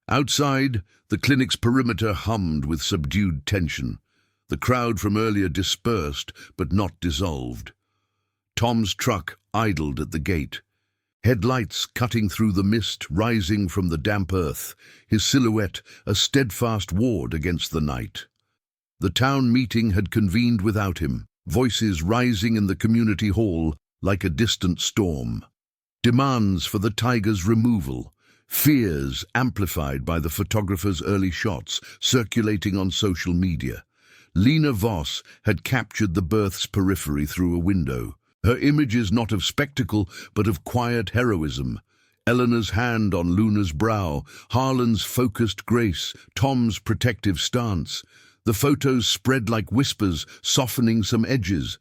Outside, the clinic's perimeter hummed with subdued tension. The crowd from earlier dispersed, but not dissolved. Tom's truck idled at the gate, headlights cutting through the mist rising from the damp earth, his silhouette a steadfast ward against the night. The town meeting had convened without him, voices rising in the community hall like a distant storm. Demands for the tiger's removal, fears amplified by the photographer's early shots circulating on social media. Lena Voss had captured the birth's periphery through a window, her images not of spectacle but of quiet heroism. Eleanor's hand on Luna's brow, Harlan's focused grace, Tom's protective stance. The photos spread like whispers, softening some edges,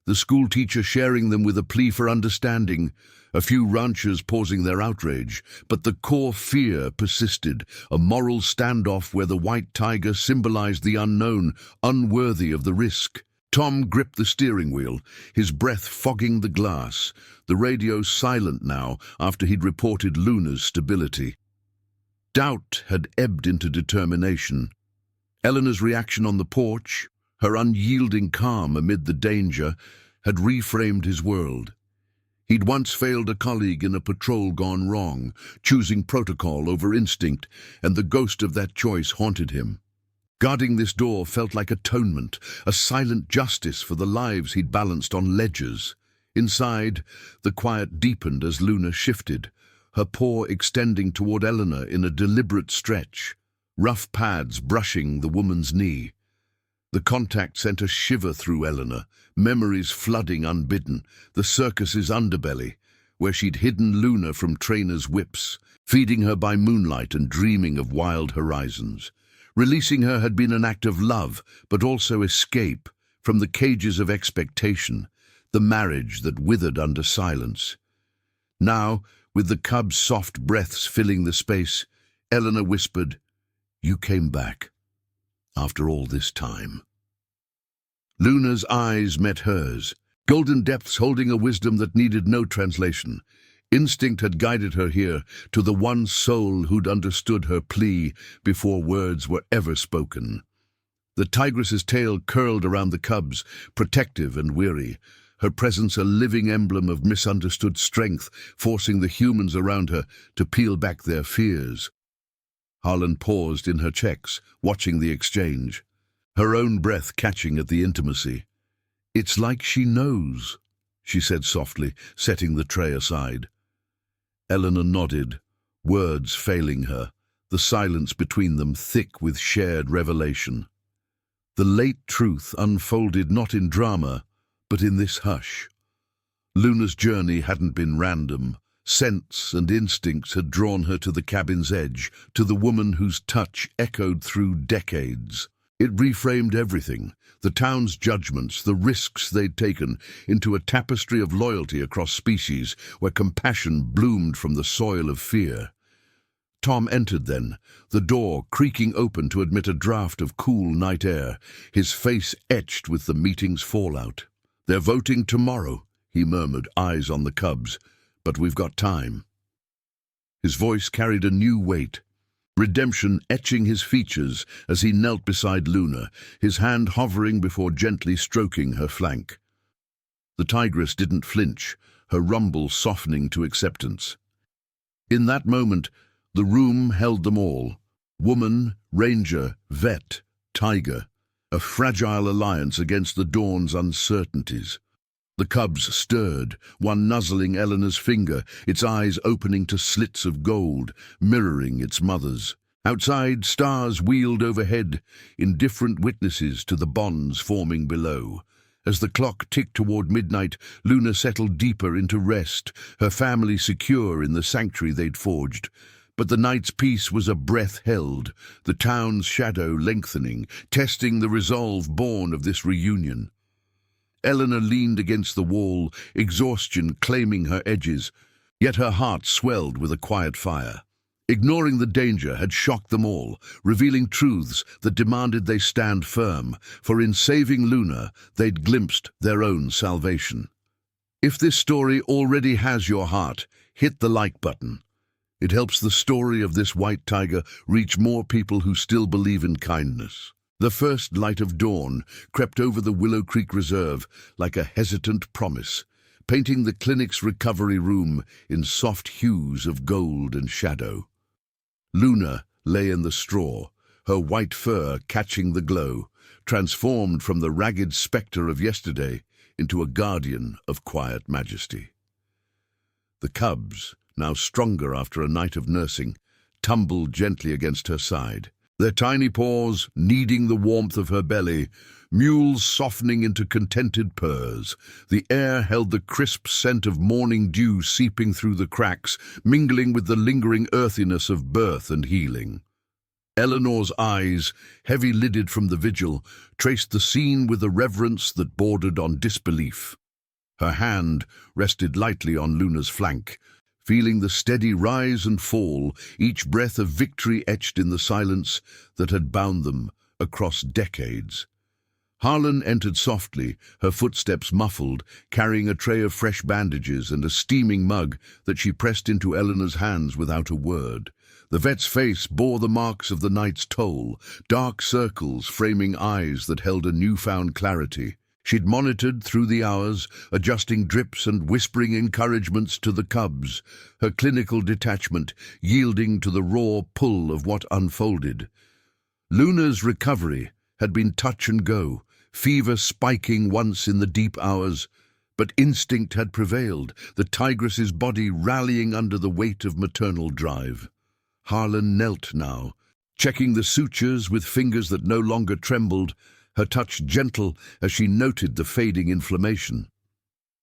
the schoolteacher sharing them with a plea for understanding, a few ranchers pausing their outrage, but the core fear persisted, a moral standoff where the white tiger symbolized the unknown, unworthy of the risk. Tom gripped the steering wheel, his breath fogging the glass, the radio silent now after he'd reported Luna's stability. Doubt had ebbed into determination. Eleanor's reaction on the porch, her unyielding calm amid the danger, had reframed his world. He'd once failed a colleague in a patrol gone wrong, choosing protocol over instinct, and the ghost of that choice haunted him. Guarding this door felt like atonement, a silent justice for the lives he'd balanced on ledgers. Inside, the quiet deepened as Luna shifted, her paw extending toward Eleanor in a deliberate stretch, rough pads brushing the woman's knee. The contact sent a shiver through Eleanor, memories flooding unbidden, the circus's underbelly, where she'd hidden Luna from trainers' whips, feeding her by moonlight and dreaming of wild horizons. Releasing her had been an act of love, but also escape from the cages of expectation, the marriage that withered under silence. Now, with the cub's soft breaths filling the space, Eleanor whispered, "You came back. After all this time." Luna's eyes met hers, golden depths holding a wisdom that needed no translation. Instinct had guided her here to the one soul who'd understood her plea before words were ever spoken. The tigress's tail curled around the cubs, protective and weary, her presence a living emblem of misunderstood strength, forcing the humans around her to peel back their fears. Harlan paused in her checks, watching the exchange, her own breath catching at the intimacy. "It's like she knows," she said softly, setting the tray aside. Eleanor nodded, words failing her, the silence between them thick with shared revelation. The late truth unfolded not in drama, but in this hush. Luna's journey hadn't been random. Sense and instincts had drawn her to the cabin's edge, to the woman whose touch echoed through decades. It reframed everything, the town's judgments, the risks they'd taken, into a tapestry of loyalty across species, where compassion bloomed from the soil of fear. Tom entered then, the door creaking open to admit a draught of cool night air, his face etched with the meeting's fallout. "They're voting tomorrow," he murmured, eyes on the cubs. "But we've got time." His voice carried a new weight, redemption etching his features as he knelt beside Luna, his hand hovering before gently stroking her flank. The tigress didn't flinch, her rumble softening to acceptance. In that moment, the room held them all. Woman, ranger, vet, tiger. A fragile alliance against the dawn's uncertainties. The cubs stirred, one nuzzling Eleanor's finger, its eyes opening to slits of gold, mirroring its mother's. Outside, stars wheeled overhead, indifferent witnesses to the bonds forming below. As the clock ticked toward midnight, Luna settled deeper into rest, her family secure in the sanctuary they'd forged. But the night's peace was a breath held, the town's shadow lengthening, testing the resolve born of this reunion. Eleanor leaned against the wall, exhaustion claiming her edges, yet her heart swelled with a quiet fire. Ignoring the danger had shocked them all, revealing truths that demanded they stand firm, for in saving Luna, they'd glimpsed their own salvation. If this story already has your heart, hit the like button. It helps the story of this white tiger reach more people who still believe in kindness. The first light of dawn crept over the Willow Creek Reserve like a hesitant promise, painting the clinic's recovery room in soft hues of gold and shadow. Luna lay in the straw, her white fur catching the glow, transformed from the ragged spectre of yesterday into a guardian of quiet majesty. The cubs, now stronger after a night of nursing, tumbled gently against her side, their tiny paws kneading the warmth of her belly, mules softening into contented purrs. The air held the crisp scent of morning dew seeping through the cracks, mingling with the lingering earthiness of birth and healing. Eleanor's eyes, heavy-lidded from the vigil, traced the scene with a reverence that bordered on disbelief. Her hand rested lightly on Luna's flank, feeling the steady rise and fall, each breath of victory etched in the silence that had bound them across decades. Harlan entered softly, her footsteps muffled, carrying a tray of fresh bandages and a steaming mug that she pressed into Eleanor's hands without a word. The vet's face bore the marks of the night's toll, dark circles framing eyes that held a newfound clarity. She'd monitored through the hours, adjusting drips and whispering encouragements to the cubs, her clinical detachment yielding to the raw pull of what unfolded. Luna's recovery had been touch and go, fever spiking once in the deep hours, but instinct had prevailed, the tigress's body rallying under the weight of maternal drive. Harlan knelt now, checking the sutures with fingers that no longer trembled, her touch gentle as she noted the fading inflammation.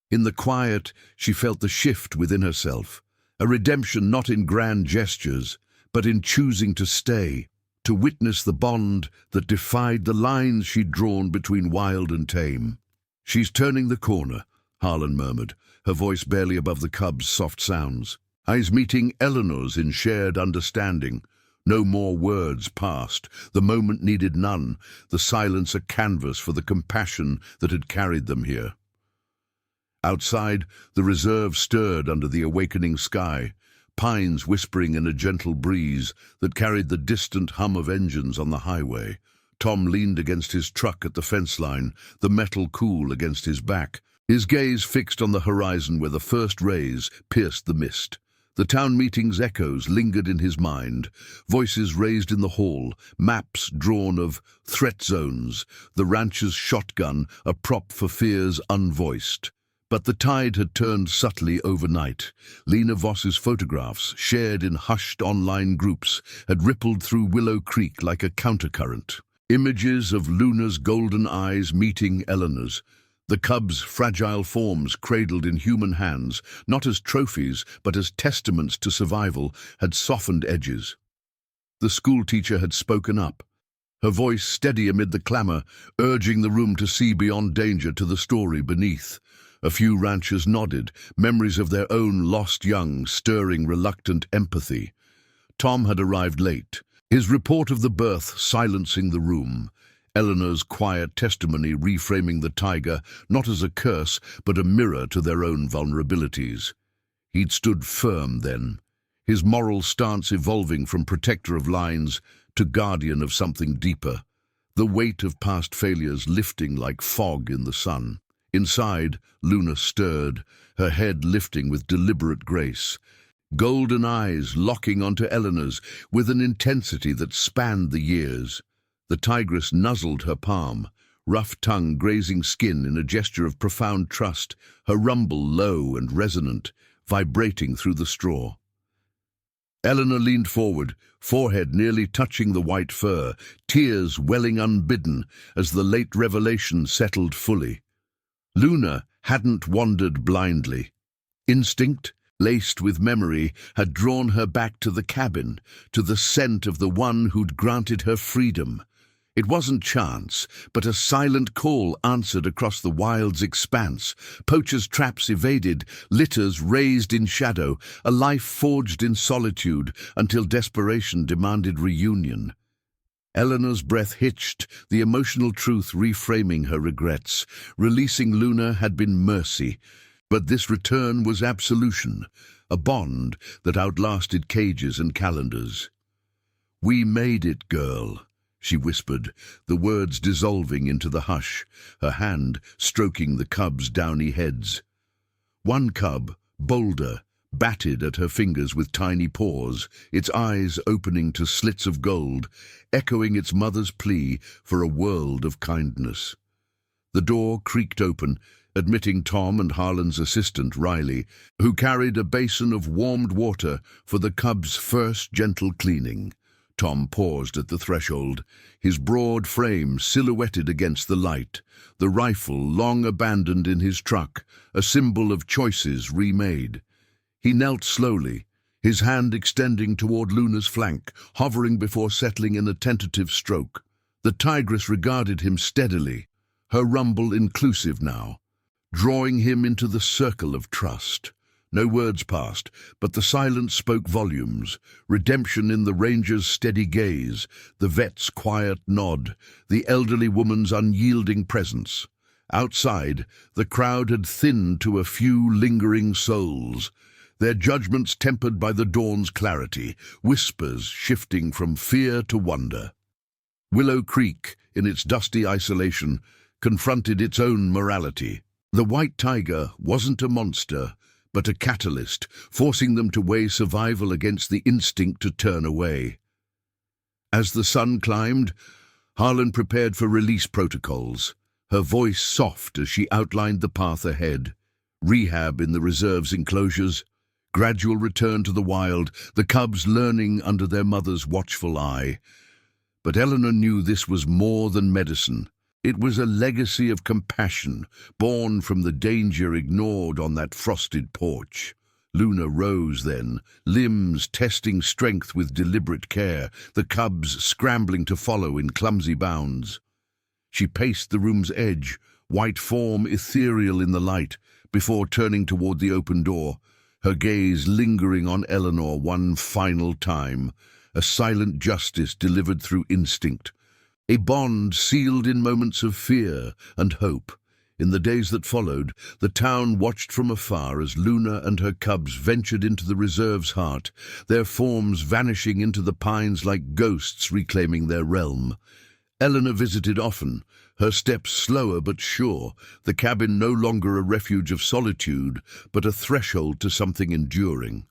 In the quiet, she felt the shift within herself, a redemption not in grand gestures, but in choosing to stay, to witness the bond that defied the lines she'd drawn between wild and tame. "She's turning the corner," Harlan murmured, her voice barely above the cub's soft sounds. Eyes meeting Eleanor's in shared understanding. No more words passed. The moment needed none, the silence a canvas for the compassion that had carried them here. Outside, the reserve stirred under the awakening sky, pines whispering in a gentle breeze that carried the distant hum of engines on the highway. Tom leaned against his truck at the fence line, the metal cool against his back, his gaze fixed on the horizon where the first rays pierced the mist. The town meeting's echoes lingered in his mind, voices raised in the hall, maps drawn of threat zones, the rancher's shotgun a prop for fears unvoiced. But the tide had turned subtly overnight. Lena Voss's photographs, shared in hushed online groups, had rippled through Willow Creek like a countercurrent. Images of Luna's golden eyes meeting Eleanor's, the cub's fragile forms cradled in human hands, not as trophies but as testaments to survival, had softened edges. The schoolteacher had spoken up, her voice steady amid the clamor, urging the room to see beyond danger to the story beneath. A few ranchers nodded, memories of their own lost young stirring reluctant empathy. Tom had arrived late, his report of the birth silencing the room, Eleanor's quiet testimony reframing the tiger not as a curse but a mirror to their own vulnerabilities. He'd stood firm then, his moral stance evolving from protector of lines to guardian of something deeper, the weight of past failures lifting like fog in the sun. Inside, Luna stirred, her head lifting with deliberate grace, golden eyes locking onto Eleanor's with an intensity that spanned the years. The tigress nuzzled her palm, rough tongue grazing skin in a gesture of profound trust, her rumble low and resonant, vibrating through the straw. Eleanor leaned forward, forehead nearly touching the white fur, tears welling unbidden as the late revelation settled fully. Luna hadn't wandered blindly. Instinct, laced with memory, had drawn her back to the cabin, to the scent of the one who'd granted her freedom. It wasn't chance, but a silent call answered across the wild's expanse, poachers' traps evaded, litters raised in shadow, a life forged in solitude until desperation demanded reunion. Eleanor's breath hitched, the emotional truth reframing her regrets. Releasing Luna had been mercy, but this return was absolution, a bond that outlasted cages and calendars. "We made it, girl," she whispered, the words dissolving into the hush, her hand stroking the cubs' downy heads. One cub, bolder, batted at her fingers with tiny paws, its eyes opening to slits of gold, echoing its mother's plea for a world of kindness. The door creaked open, admitting Tom and Harlan's assistant, Riley, who carried a basin of warmed water for the cub's first gentle cleaning. Tom paused at the threshold, his broad frame silhouetted against the light, the rifle long abandoned in his truck, a symbol of choices remade. He knelt slowly, his hand extending toward Luna's flank, hovering before settling in a tentative stroke. The tigress regarded him steadily, her rumble inclusive now, drawing him into the circle of trust. No words passed, but the silence spoke volumes, redemption in the ranger's steady gaze, the vet's quiet nod, the elderly woman's unyielding presence. Outside, the crowd had thinned to a few lingering souls, their judgments tempered by the dawn's clarity, whispers shifting from fear to wonder. Willow Creek, in its dusty isolation, confronted its own morality. The white tiger wasn't a monster, but a catalyst, forcing them to weigh survival against the instinct to turn away. As the sun climbed, Harlan prepared for release protocols, her voice soft as she outlined the path ahead. Rehab in the reserve's enclosures, gradual return to the wild, the cubs learning under their mother's watchful eye. But Eleanor knew this was more than medicine. It was a legacy of compassion, born from the danger ignored on that frosted porch. Luna rose then, limbs testing strength with deliberate care, the cubs scrambling to follow in clumsy bounds. She paced the room's edge, white form ethereal in the light, before turning toward the open door, her gaze lingering on Eleanor one final time, a silent justice delivered through instinct, a bond sealed in moments of fear and hope. In the days that followed, the town watched from afar as Luna and her cubs ventured into the reserve's heart, their forms vanishing into the pines like ghosts reclaiming their realm. Eleanor visited often, her steps slower but sure, the cabin no longer a refuge of solitude, but a threshold to something enduring.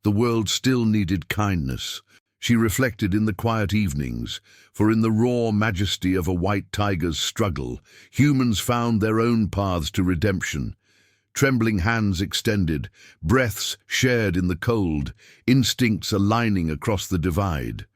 The world still needed kindness, she reflected in the quiet evenings, for in the raw majesty of a white tiger's struggle, humans found their own paths to redemption. Trembling hands extended, breaths shared in the cold, instincts aligning across the divide.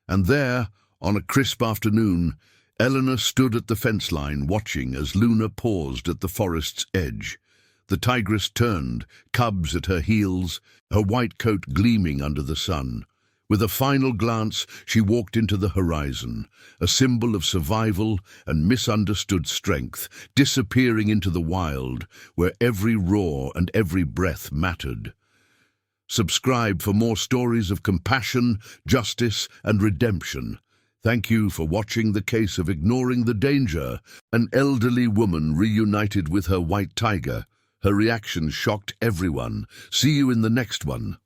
And there, on a crisp afternoon, Eleanor stood at the fence line watching as Luna paused at the forest's edge. The tigress turned, cubs at her heels, her white coat gleaming under the sun. With a final glance, she walked into the horizon, a symbol of survival and misunderstood strength, disappearing into the wild, where every roar and every breath mattered. Subscribe for more stories of compassion, justice, and redemption. Thank you for watching The Case of Ignoring the Danger. An elderly woman reunited with her white tiger. Her reaction shocked everyone. See you in the next one.